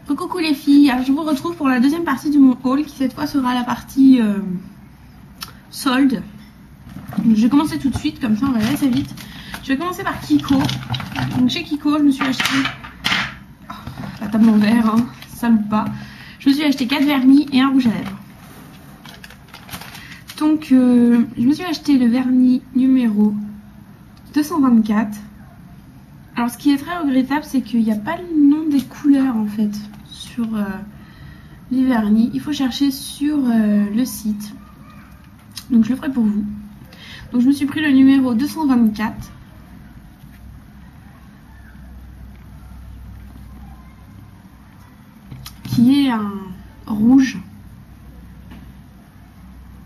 Coucou les filles, alors je vous retrouve pour la deuxième partie de mon haul qui cette fois sera la partie solde. Donc, je vais commencer tout de suite, comme ça on va aller assez vite. Je vais commencer par Kiko. Donc chez Kiko je me suis acheté la table en verre, hein, ça loupe pas. Je me suis acheté 4 vernis et un rouge à lèvres. Donc je me suis acheté le vernis numéro 224. Alors ce qui est très regrettable, c'est qu'il n'y a pas le nom des couleurs en fait sur les vernis. Il faut chercher sur le site. Donc je le ferai pour vous. Donc je me suis pris le numéro 224. Qui est un rouge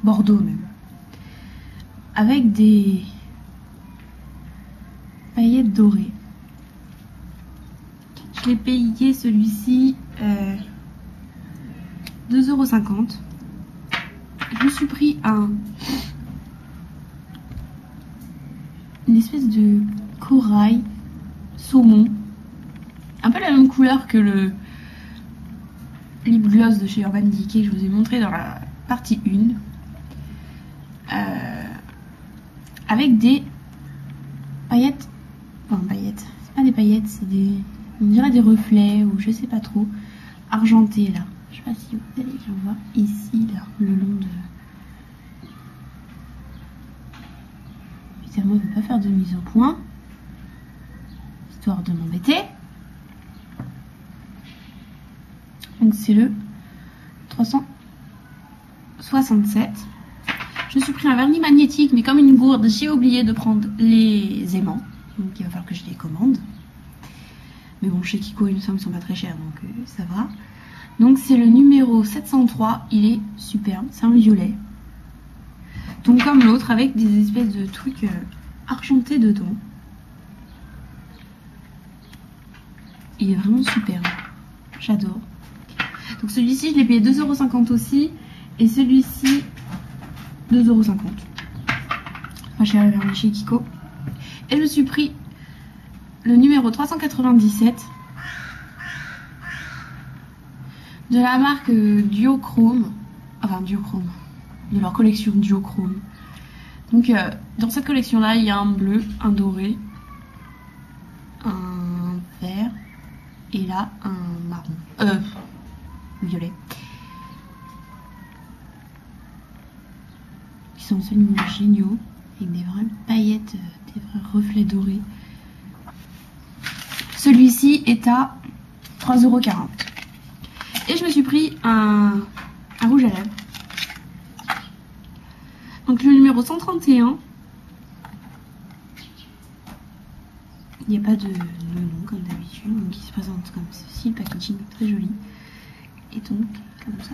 bordeaux même. Avec des paillettes dorées. Je l'ai payé celui-ci 2,50 €. Je me suis pris une espèce de corail saumon. Un peu la même couleur que le lip gloss de chez Urban Decay que je vous ai montré dans la partie 1. Avec des paillettes. Enfin paillettes. C'est pas des paillettes, c'est des... on dirait des reflets ou je sais pas trop. Argentés là. Je sais pas si vous allez bien voir ici là, le long de... Évidemment je ne vais pas faire de mise au point. Histoire de m'embêter. Donc c'est le 367. Je me suis pris un vernis magnétique, mais comme une gourde, j'ai oublié de prendre les aimants. Donc il va falloir que je les commande. Mais bon, chez Kiko, il me semble qu'ils sont pas très chers, donc ça va. Donc c'est le numéro 703, il est superbe, c'est un violet. Donc comme l'autre, avec des espèces de trucs argentés dedans. Il est vraiment superbe, j'adore. Donc celui-ci, je l'ai payé 2,50 € aussi. Et celui-ci, 2,50 €. Enfin, j'ai regardé chez Kiko. Et je me suis pris le numéro 397 de la marque Duochrome. Enfin, Duochrome. De leur collection Duochrome. Donc, dans cette collection-là, il y a un bleu, un doré, un vert. Et là, un marron. Violet. Qui sont absolument géniaux. Avec des vraies paillettes, des vrais reflets dorés. Celui-ci est à 3,40 €. Et je me suis pris un rouge à lèvres. Donc le numéro 131. Il n'y a pas de nom comme d'habitude. Donc il se présente comme ceci. Le packaging très joli. Et donc, comme ça.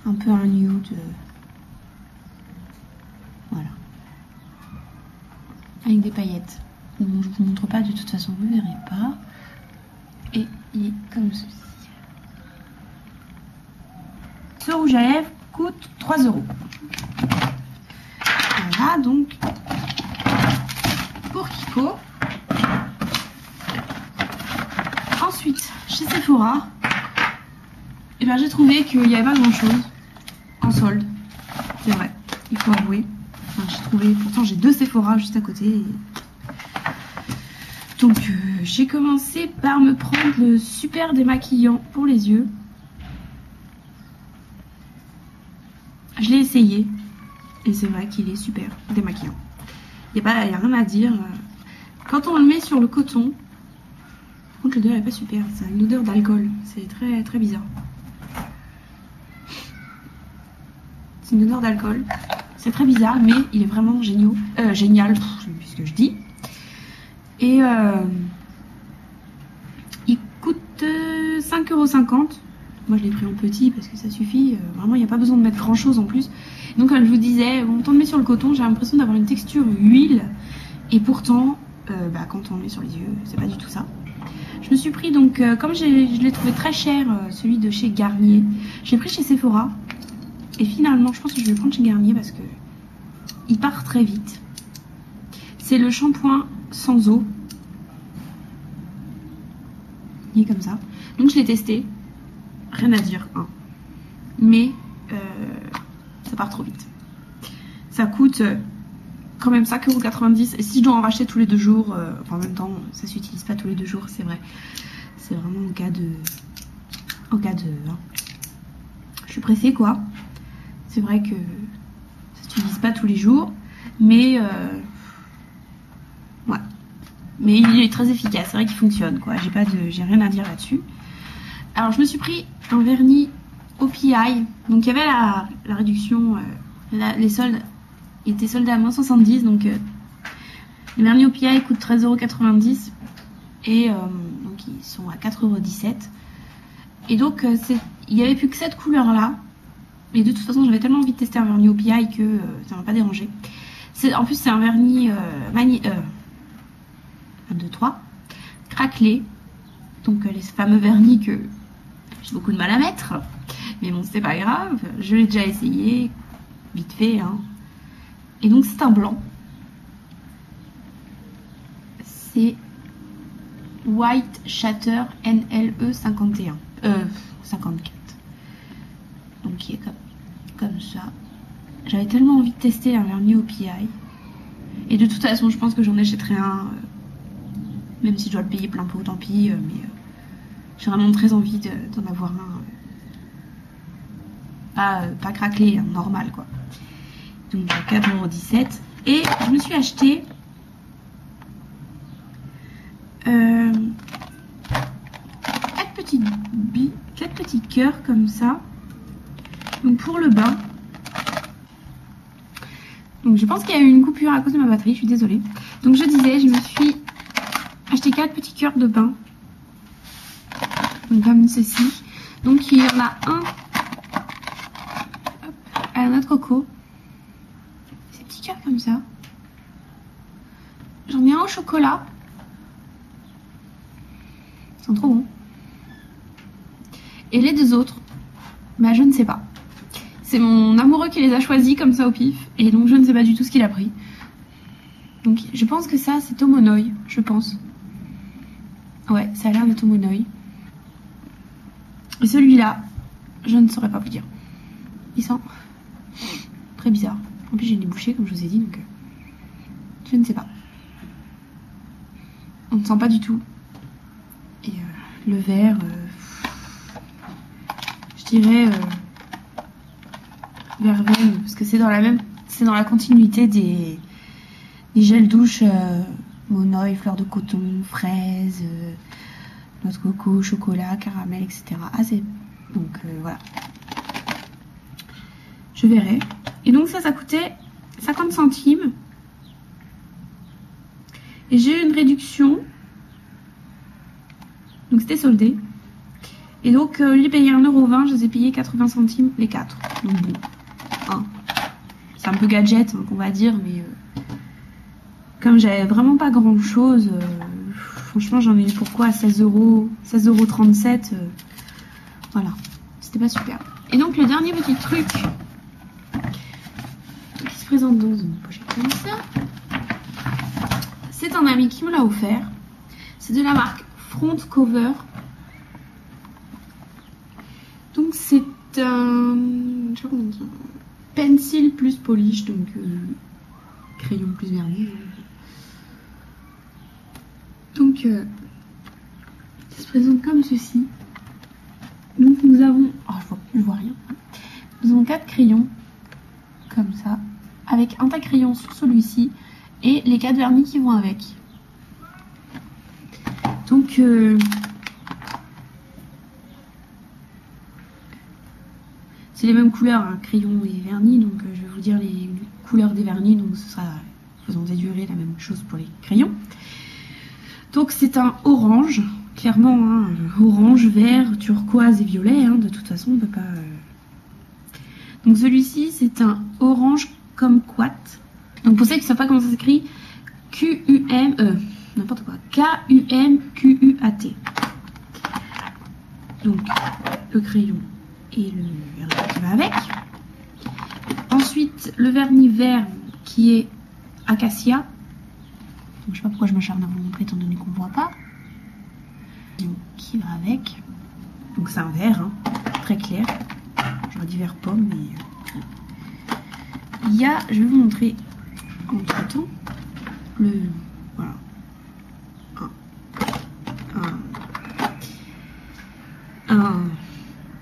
Un peu un nude. Voilà. Avec des paillettes. Bon, je vous montre pas de toute façon, vous ne verrez pas. Et il est comme ceci. Ce rouge à lèvres coûte 3 €. Voilà, donc pour Kiko. Ensuite, chez Sephora, et ben j'ai trouvé qu'il n'y avait pas grand chose en solde. C'est vrai, il faut avouer. Enfin, j'ai trouvé, pourtant j'ai 2 Sephora juste à côté. Donc j'ai commencé par me prendre le super démaquillant pour les yeux. Je l'ai essayé et c'est vrai qu'il est super démaquillant. Il n'y a rien à dire. Quand on le met sur le coton, par contre l'odeur n'est pas super, ça a une odeur d'alcool, c'est très très bizarre. C'est une odeur d'alcool, c'est très bizarre, mais il est vraiment génial. Je sais plus ce que je dis. Et il coûte 5,50 €. Moi je l'ai pris en petit parce que ça suffit. Vraiment il n'y a pas besoin de mettre grand chose en plus. Donc comme je vous disais, quand on le met sur le coton, j'ai l'impression d'avoir une texture huile. Et pourtant, quand on le met sur les yeux, c'est pas du tout ça. Je me suis pris donc, comme je l'ai trouvé très cher, celui de chez Garnier. Je l'ai pris chez Sephora. Et finalement je pense que je vais le prendre chez Garnier parce que il part très vite. C'est le shampoing sans eau. Il est comme ça. Donc je l'ai testé. Rien à dire, hein. Mais ça part trop vite. Ça coûte quand même 5,90 €. Et si je dois en racheter tous les 2 jours, enfin en même temps, ça s'utilise pas tous les 2 jours, c'est vrai. C'est vraiment en cas de... hein. Je suis pressée, quoi. C'est vrai que ça s'utilise pas tous les jours. Mais... ouais. Mais il est très efficace. C'est vrai qu'il fonctionne, quoi. J'ai rien à dire là-dessus. Alors, je me suis pris un vernis OPI. Donc, il y avait la réduction... les soldes étaient soldés à -70. Donc, les vernis OPI coûtent 13,90 €. Et donc, ils sont à 4,17 €. Et donc, il n'y avait plus que cette couleur-là. Et de toute façon, j'avais tellement envie de tester un vernis OPI que ça m'a pas dérangé. En plus, c'est un vernis 1, 2, 3, craquelé. Donc, les fameux vernis que j'ai beaucoup de mal à mettre. Mais bon, c'est pas grave. Je l'ai déjà essayé. Vite fait, hein. Et donc, c'est un blanc. C'est White Shatter NLE 51. 54. Donc, il est comme ça. J'avais tellement envie de tester un vernis OPI. Et de toute façon, je pense que j'en achèterai un. Même si je dois le payer plein pot, tant pis. Mais j'ai vraiment très envie d'en avoir un. Pas craquelé, hein, normal, quoi. Donc, 4,17 €. Et je me suis acheté... 4 petits cœurs comme ça. Donc pour le bain. Donc je pense qu'il y a eu une coupure à cause de ma batterie, je suis désolée. Donc je disais, je me suis acheté 4 petits cœurs de bain. Donc comme ceci. Donc il y en a un à la noix de coco. Ces petits cœurs comme ça. J'en ai un au chocolat. Ils sont trop bons. Et les 2 autres, bah je ne sais pas. C'est mon amoureux qui les a choisis comme ça au pif. Et donc je ne sais pas du tout ce qu'il a pris. Donc je pense que ça c'est Tomonoi, je pense. Ouais, ça a l'air de Tomonoi. Et celui-là, je ne saurais pas vous dire. Il sent très bizarre. En plus j'ai les bouchées comme je vous ai dit, donc je ne sais pas. On ne sent pas du tout. Et le vert... je dirais verveine, parce que c'est dans la continuité des gels douche Monoi, fleur de coton, fraise, noix de coco, chocolat, caramel, etc. Ah, donc voilà. Je verrai. Et donc ça coûtait 50 centimes. Et j'ai eu une réduction. Donc c'était soldé. Et donc, au lieu de payer 1,20 €, je les ai payés 80 centimes les 4. Donc bon, hein. C'est un peu gadget, donc on va dire, mais comme j'avais vraiment pas grand chose, franchement j'en ai eu pour quoi 16,37 €. Voilà, c'était pas super. Et donc le dernier petit truc qui se présente dans une pochette comme ça, c'est un ami qui me l'a offert. C'est de la marque Front Cover. Donc c'est un, je sais pas comment dire, pencil plus polish, donc crayon plus vernis. Donc ça se présente comme ceci. Donc nous avons, je vois rien. Nous avons 4 crayons comme ça, avec un tas de crayons sur celui-ci et les 4 vernis qui vont avec. Donc c'est les mêmes couleurs, hein, crayon et vernis, donc je vais vous dire les couleurs des vernis, donc ce sera, vous en déduirez la même chose pour les crayons. Donc c'est un orange, clairement, hein, orange, vert, turquoise et violet, hein, de toute façon on peut pas... Donc celui-ci c'est un orange kumquat. Donc pour ceux qui ne savent pas comment ça s'écrit, n'importe quoi, Kumquat. Donc le crayon et le vernis qui va avec. Ensuite le vernis vert qui est acacia. Donc, je sais pas pourquoi je m'acharne à vous le montrer étant donné qu'on ne voit pas. qui va avec. Donc c'est un vert, hein, très clair. J'aurais dit vert pomme, mais il y a, je vais vous montrer entre temps le, voilà, un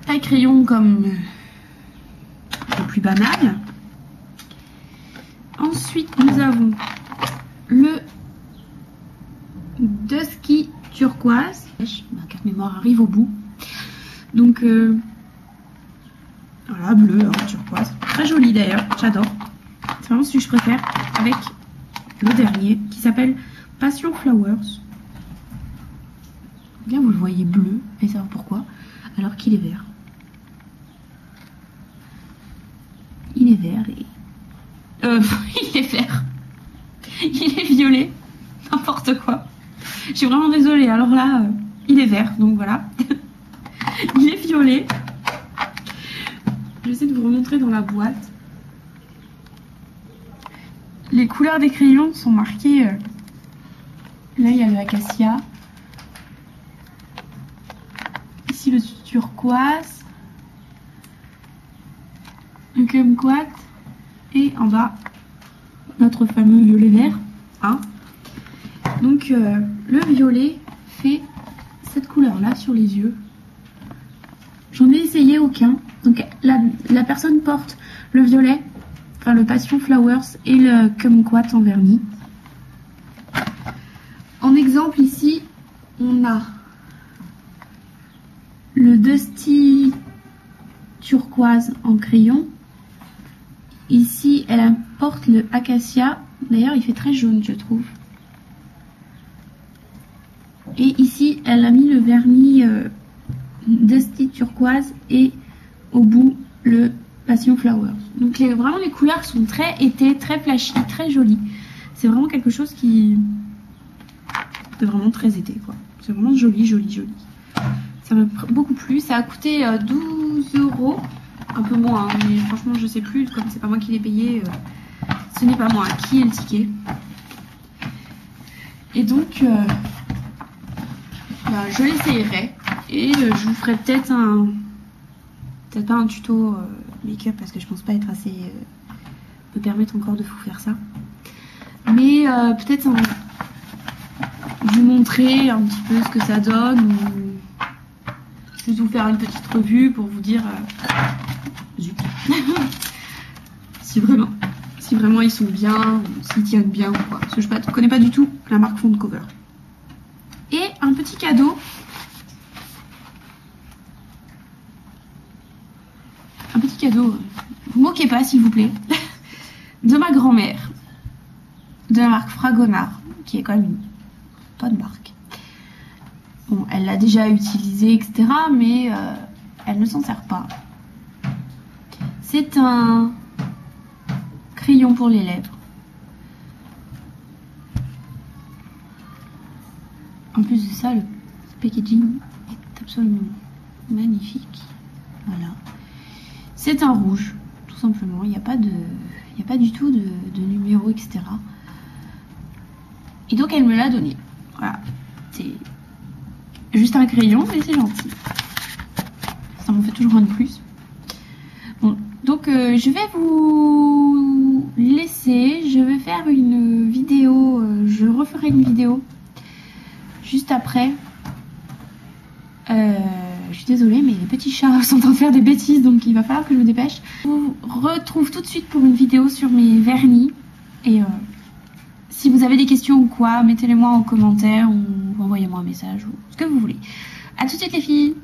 taille crayon comme le plus banal. Ensuite nous avons le Dusky turquoise. Ma carte mémoire arrive au bout. Donc voilà, bleu, hein, turquoise. Très joli d'ailleurs, j'adore. C'est vraiment celui que je préfère avec le dernier qui s'appelle Passion Flowers. Là vous le voyez bleu, et savoir pourquoi, alors qu'il est vert. Il est vert et... il est vert. Il est violet. N'importe quoi. Je suis vraiment désolée. Alors là, il est vert, donc voilà. Il est violet. J'essaie de vous remontrer dans la boîte. Les couleurs des crayons sont marquées. Là, il y a le acacia. Ici, le turquoise. Le kumquat. Et en bas, notre fameux violet vert. Hein. Donc, le violet fait cette couleur-là sur les yeux. J'en ai essayé aucun. Donc, la personne porte le violet, enfin le Passion Flowers et le kumquat en vernis. En exemple, ici, on a le Dusty turquoise en crayon. Ici, elle porte le acacia. D'ailleurs, il fait très jaune, je trouve. Et ici, elle a mis le vernis Dusty turquoise et au bout, le Passion Flowers. Donc, vraiment, les couleurs sont très été, très flashy, très jolies. C'est vraiment quelque chose qui... C'est vraiment très été, quoi. C'est vraiment joli, joli, joli. Ça m'a beaucoup plu. Ça a coûté 12 €. Un peu moins, hein, mais franchement je sais plus, comme c'est pas moi qui l'ai payé, ce n'est pas moi qui ai le ticket. Et donc je l'essayerai et je vous ferai peut-être pas un tuto make-up parce que je pense pas être assez me permettre encore de vous faire ça, mais peut-être vous montrer un petit peu ce que ça donne, ou juste vous faire une petite revue pour vous dire zut. si vraiment ils sont bien, s'ils tiennent bien ou quoi. Parce que je ne connais pas du tout la marque Fond de Cover. Et un petit cadeau. Un petit cadeau, vous moquez pas s'il vous plaît, de ma grand-mère. De la marque Fragonard, qui est quand même une bonne marque. Bon, elle l'a déjà utilisé, etc. Mais elle ne s'en sert pas. C'est un crayon pour les lèvres. En plus de ça, le packaging est absolument magnifique. Voilà. C'est un rouge, tout simplement. Il n'y a pas du tout de numéro, etc. Et donc elle me l'a donné. Voilà. C'est juste un crayon, mais c'est gentil. Ça m'en fait toujours un de plus. Bon, donc je vais vous laisser. Je vais faire une vidéo. Je referai une vidéo juste après. Je suis désolée, mais les petits chats sont en train de faire des bêtises, donc il va falloir que je me dépêche. Je vous retrouve tout de suite pour une vidéo sur mes vernis. Et si vous avez des questions ou quoi, mettez-les moi en commentaire ou envoyez-moi un message ou ce que vous voulez. A tout de suite les filles!